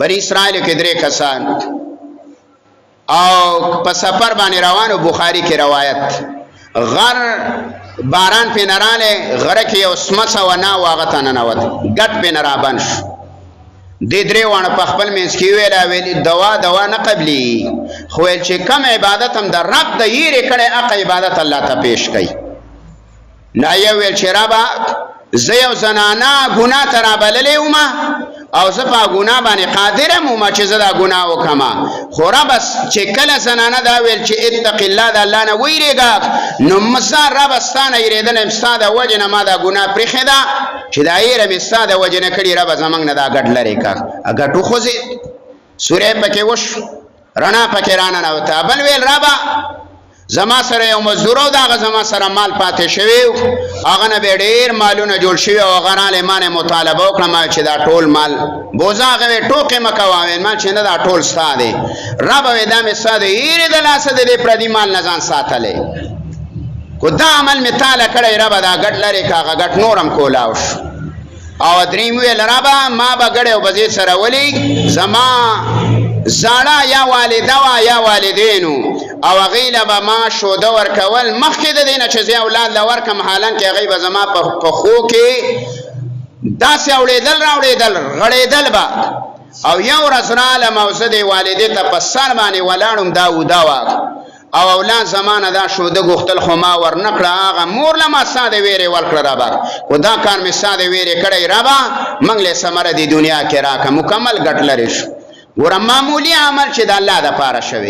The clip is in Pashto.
بني اسرائیل کې 3 کسان او په سفر باندې روانو بخاری کې روایت غر باران په نراله غره کې یو سمڅه ونا واغته ننوت ګټ په نرابن شو د 3 وانه په خپل منځ کې ویل دوا نه قبلي خو چې کم عبادت هم د رب د یې کړه اق عبادت الله ته پیش کړي نه یو ویل چې ربا زه یو زنانا ګناه ترابللې ومه او زه په ګناه باندې قادر یم چې زه دا ګناه وکما خو رب چې کله زنانه دا ویل چې اتق الله د الله نه ویریږه نو مسار رب ستانه یریدل امستاد وجه نه ما دا ګناه پرخه دا چې دا یې رب استاد وجه نه کړي رب زمنګ نه دا ګډ لري کا اګه ټو خو زه سورې پکې وش رڼا پکې رانه نه وته بل ویل رب زما سره یو مزدور او دا زما سره مال پاتې شوی هغه نه ډېر مالونه جوړ شوی او غرانه مانه مطالبه وکړم چې دا ټول مال بوزاغه ټوکې مکواوي ما چې نه دا ټول ستاده رب وې دا مې ستاده یې د لاسه دې پردي مال نه ځان ساتلې کو دا عمل می تعالی کړی رب دا ګټ لري کاغه ګټ نورم کولاوش او دریم ویل رب ما بغړې او بزې سره ولي زما زړه یا والده وا یا والدینو او غیله به ما شو د ور کول مخکې د دینه چې زه اولاد لا ورکم حالان کې غیبه زما په خو کې داسې راوړېدل غړېدل با او یو ورځ رالم او زه د والدې ته په سر باندې ولاړم دا وا او اولاد زمانه دا شو د غختل خو ما ور نکړه هغه مور لما ساده ویری ورکړه ربا او دا کار می ساده ویری کړی ربا منګله سمره دی دنیا کې راکه مکمل ګټ لري شو ور معمولی عمل چې د الله د پاره شوی